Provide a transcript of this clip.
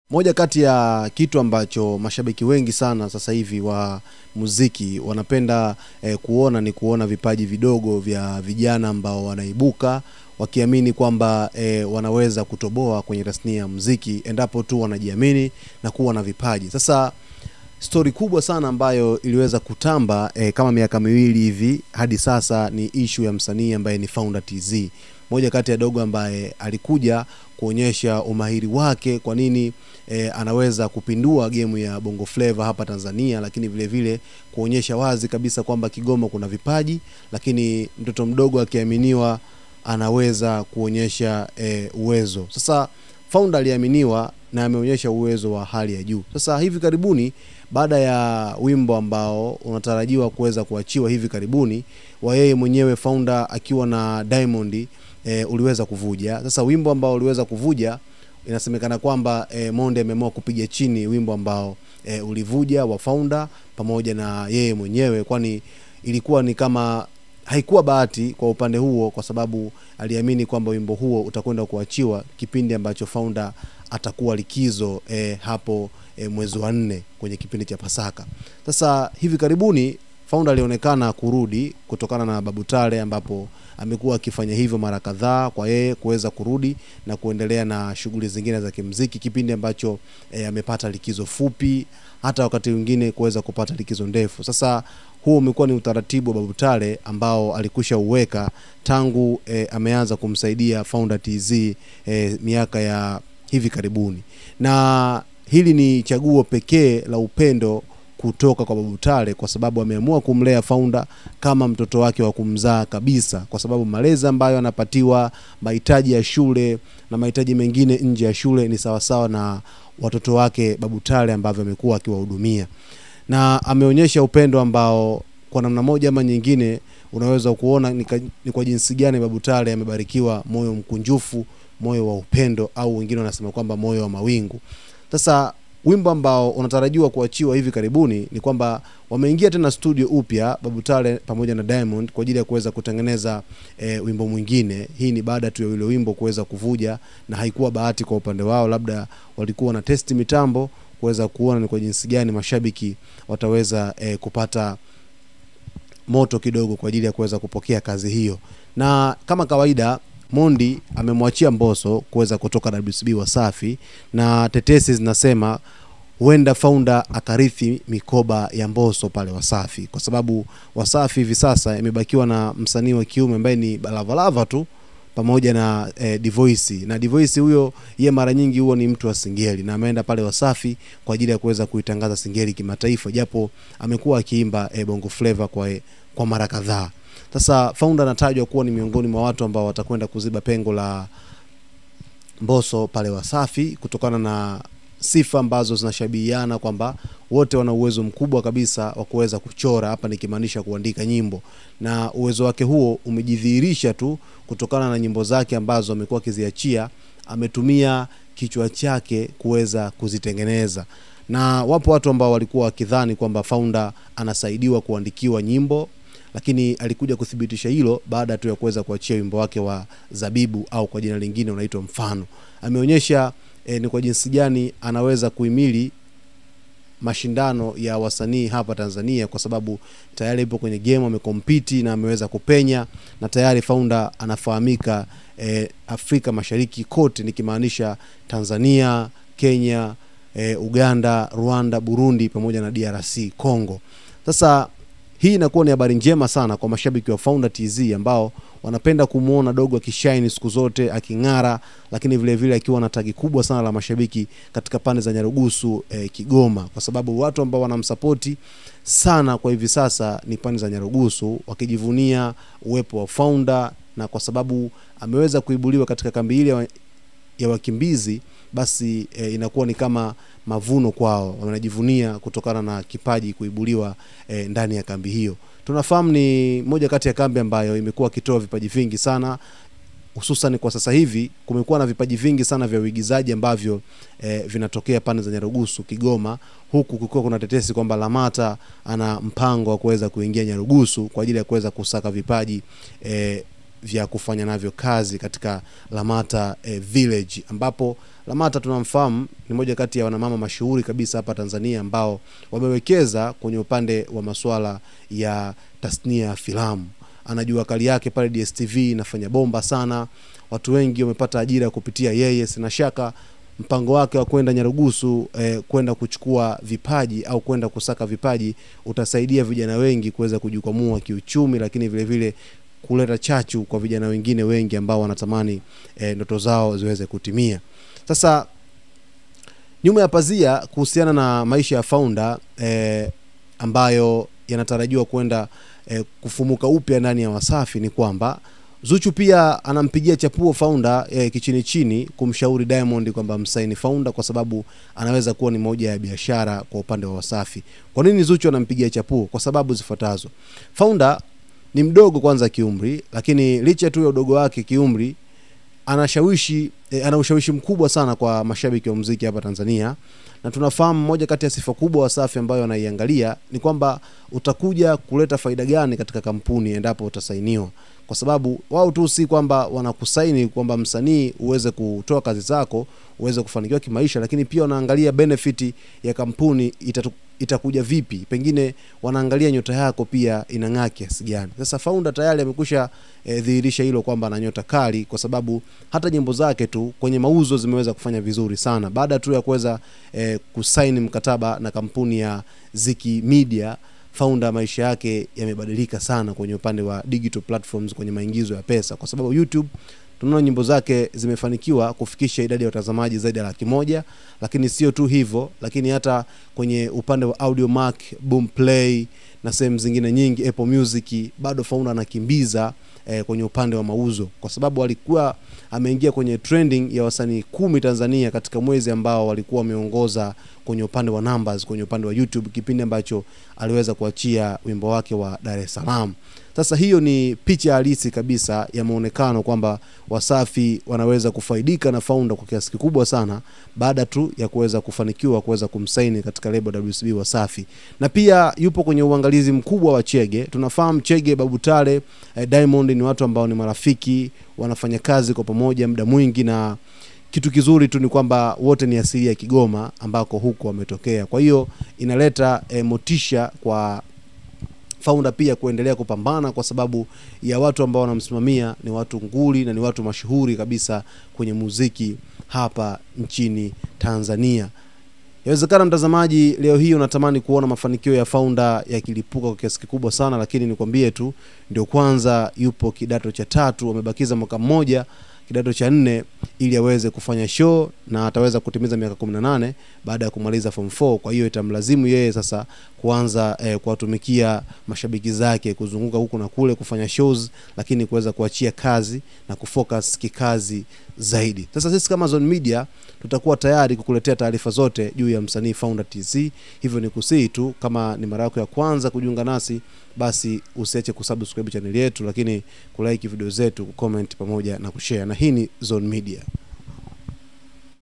Moja kati ya kitu ambacho mashabiki wengi sana sasa hivi wa muziki wanapenda kuona ni kuona vipaji vidogo vya vijana ambao wanaibuka wakiamini kwamba wanaweza kutoboa kwenye tasnia ya muziki endapo tu wanajiamini na kuwa na vipaji. Sasa story kubwa sana ambayo iliweza kutamba kama miaka miwili hivi hadi sasa ni issue ya msanii ambaye ni Founder TZ. Moja kati ya dogo ambaye alikuja kuonyesha umahiri wake kwa nini anaweza kupindua game ya Bongo Flava hapa Tanzania, lakini vile vile kuonyesha wazi kabisa kwamba Kigoma kuna vipaji, lakini mtoto mdogo akiaminiwa anaweza kuonyesha uwezo. Sasa Founder aliaminiwa na ameonyesha uwezo wa hali ya juu. Sasa hivi karibuni, baada ya wimbo ambao unatarajiwa kuweza kuachiwa hivi karibuni wa yeye mwenyewe Founder akiwa na Diamond, uliweza kuvuja. Sasa wimbo ambao uliweza kuvuja, inasemekana kwamba Monde ameamua kupiga chini wimbo ambao ulivuja wa Founder pamoja na yeye mwenyewe, kwani ilikuwa ni kama haikuwa bahati kwa upande huo, kwa sababu aliamini kwamba wimbo huo utakwenda kuachiwa kipindi ambacho Founder atakuwa likizo hapo mwezi wa 4 kwenye kipindi cha Pasaka. Sasa hivi karibuni Founder alionekana kurudi kutokana na Babu Tale, ambapo amekuwa akifanya hivyo mara kadhaa kwa yeye kuweza kurudi na kuendelea na shughuli zingine za kimuziki, kipindi ambacho amepata likizo fupi, hata wakati mwingine kuweza kupata likizo ndefu. Sasa huo umekuwa ni utaratibu wa Babu Tale ambao alikusha uweka tangu ameanza kumsaidia Founder TZ miaka ya hivi karibuni, na hili ni chaguo pekee la upendo kutoka kwa Babu Tale, kwa sababu ameamua kumlea Founder kama mtoto wake wa kumzaa kabisa, kwa sababu malezi ambayo anapatiwa, mahitaji ya shule na mahitaji mengine nje ya shule ni sawasawa na watoto wake Babu Tale ambavyo amekuwa akiwahudumia, na ameonyesha upendo ambao kwa namna moja ama nyingine unaweza kuona ni kwa jinsi gani Babu Tale amebarikiwa moyo mkunjufu, moyo wa upendo, au wengine wanasema kwamba moyo wa mawingu. Sasa wimbo ambao unatarajiwa kuachiwa hivi karibuni ni kwamba wameingia tena studio upya Babu Tale pamoja na Diamond kwa ajili ya kuweza kutengeneza wimbo mwingine. Hii ni baada tu ya ile wimbo kuweza kuvuja, na haikuwa bahati kwa upande wao, labda walikuwa na test mitambo kuweza kuona ni kwa jinsi gani mashabiki wataweza kupata moto kidogo kwa ajili ya kuweza kupokea kazi hiyo. Na kama kawaida Mondi amemwachia Mbosso kuweza kutoka WCB Wasafi, na tetesi zinasema huenda Founder akarithi mikoba ya Mbosso pale Wasafi, kwa sababu Wasafi hivi sasa imebakiwa na msanii wa kiume ambaye ni Lavalava tu pamoja na Divoice, na Divoice huyo yeye mara nyingi huo ni mtu wa singeli, na ameenda pale Wasafi kwa ajili ya kuweza kuitangaza singeli kimataifa, japo amekuwa akiimba Bongo Flava kwa mara kadhaa. Sasa Founder anatajwa kuwa ni miongoni mwa watu ambao watakwenda kuziba pengo la Mbosso pale Wasafi, kutokana na sifa ambazo zinashabihiana kwamba wote wana uwezo mkubwa kabisa wa kuweza kuchora, hapa nikimaanisha kuandika nyimbo, na uwezo wake huo umejidhihirisha tu kutokana na nyimbo zake ambazo amekuwa akiziachia. Ametumia kichwa chake kuweza kuzitengeneza, na wapo watu ambao walikuwa wakidhani kwamba Founder anasaidiwa kuandikiwa nyimbo, lakini alikuja kuthibitisha hilo baada tu ya kuweza kuachia wimbo wake wa Zabibu, au kwa jina lingine unaitwa Mfano. Ameonyesha ni kwa jinsi gani anaweza kuhimili mashindano ya wasanii hapa Tanzania, kwa sababu tayari ipo kwenye game, amekompiti na ameweza kupenya, na tayari Founder anafahamika Afrika Mashariki kote, nikimaanisha Tanzania, Kenya, Uganda, Rwanda, Burundi pamoja na DRC Congo. Sasa hii inakuwa ni habari njema sana kwa mashabiki wa Founder TZ ambao wanapenda kumuona dogo akishine siku zote, aking'ara, lakini vile vile akiwa na tagi kubwa sana la mashabiki katika pande za Nyarugusu, Kigoma, kwa sababu watu ambao wanamsupporti sana kwa hivi sasa ni pande za Nyarugusu, wakijivunia uwepo wa Founder, na kwa sababu ameweza kuibuliwa katika kambi ile ya wakimbizi, basi inakuwa ni kama mavuno kwao, wanajivunia kutokana na kipaji kuibuliwa ndani ya kambi hiyo. Tunafahamu ni moja kati ya kambi ambayo imekuwa kitoa vipaji vingi sana, hususan kwa sasa hivi kumekuwa na vipaji vingi sana vya uigizaji ambavyo vinatokea pande za Nyarugusu, Kigoma, huku kukiwa kuna tetesi kwamba Lamata ana mpango wa kuweza kuingia Nyarugusu kwa ajili ya kuweza kusaka vipaji vya kufanya navyo kazi katika Lamata Village, ambapo Lamata tunamfahamu, ni moja kati ya wanamama mashuhuri kabisa hapa Tanzania ambao wamewekeza kwenye upande wa masuala ya tasnia ya filamu. Anajua kali yake pale DStv inafanya bomba sana. Watu wengi wamepata ajira kupitia yeye. Sina shaka mpango wake wa kwenda Nyarugusu kwenda kuchukua vipaji au kwenda kusaka vipaji utasaidia vijana wengi kuweza kujikwamua kiuchumi, lakini vile vile kuleta chachu kwa vijana wengine wengi ambao wanatamani ndoto zao ziweze kutimia. Sasa nyuma ya pazia kuhusiana na maisha ya Founder ambayo yanatarajiwa kwenda kufumuka upya ndani ya Wasafi ni kwamba Zuchu pia anampigia chapuo Founder kichini chini kumshauri Diamond kwamba msaini Founder kwa sababu anaweza kuwa ni moja ya biashara kwa upande wa Wasafi. Kwa nini Zuchu anampigia chapuo? Kwa sababu zifuatazo. Founder ni mdogo kwanza kiumri, lakini licha tu ya udogo wake kiumri ana ushawishi mkubwa sana kwa mashabiki wa muziki hapa Tanzania. Na tunafahamu moja kati ya sifa kubwa Wasafi ambayo anaiangalia ni kwamba utakuja kuleta faida gani katika kampuni endapo utasainiwa. Kwa sababu wao tu si kwamba wanakusaini kwamba msanii uweze kutoa kazi zako, uweze kufanikiwa kimaisha, lakini pia wanaangalia benefit ya kampuni itakuja vipi. Pengine wanaangalia nyota yako pia inang'aa kiasi gani. Sasa Founder tayari amekusha dhihirisha hilo kwamba ana nyota kali, kwa sababu hata nyimbo zake tu kwenye mauzo zimeweza kufanya vizuri sana. Baada tu ya kuweza kusaini mkataba na kampuni ya Ziki Media, Founder maisha yake yamebadilika sana kwenye upande wa digital platforms, kwenye maingizo ya pesa, kwa sababu YouTube tunaona nyimbo zake zimefanikiwa kufikisha idadi ya watazamaji zaidi ya 100,000. Lakini sio tu hivyo, lakini hata kwenye upande wa Audiomack, Boomplay na sehemu zingine nyingi, Apple Music, bado Founder anakimbiza kwenye upande wa mauzo, kwa sababu alikuwa ameingia kwenye trending ya wasanii 10 Tanzania katika mwezi ambao walikuwa wameongoza kwenye upande wa numbers kwenye upande wa YouTube, kipindi ambacho aliweza kuachia wimbo wake wa Dar es Salaam. Sasa hiyo ni picha halisi kabisa ya muonekano kwamba Wasafi wanaweza kufaidika na Founder kwa kiasi kikubwa sana baada tu ya kuweza kufanikiwa kuweza kumsaini katika label WCB Wasafi. Na pia yupo kwenye uangalizi mkubwa wa Chege. Tunafahamu Chege, Babu Tale, Diamond ni watu ambao ni marafiki, wanafanya kazi kwa pamoja muda mwingi, na kitu kizuri tu ni kwamba wote ni asili ya Kigoma ambako huko wametokea. Kwa hiyo inaleta motisha kwa Founder pia kuendelea kupambana, kwa sababu ya watu ambao wanamsimamia ni watu nguli na ni watu mashuhuri kabisa kwenye muziki hapa nchini Tanzania. Yawezekana mtazamaji leo hii unatamani kuona mafanikio ya Founder yakilipuka kwa kiasi kikubwa sana, lakini nikwambie tu ndio kwanza yupo kidato cha 3, amebakiza mwaka mmoja kidato cha 4 ili aweze kufanya show, na ataweza kutimiza miaka 18 baada ya kumaliza form 4. Kwa hiyo itamlazimu yeye sasa kuanza kuwatumikia mashabiki zake, kuzunguka huku na kule kufanya shows, lakini kuweza kuachia kazi na kufocus kikazi zaidi. Sasa sisi kama Zone Media tutakuwa tayari kukuletea taarifa zote juu ya msanii Founder TZ. Hivyo ni kusihi tu, kama ni mara yako ya kwanza kujiunga nasi, basi usiache kusubscribe channel yetu, lakini kulike video zetu, kucomment pamoja na kushare. Na hii ni Zone Media.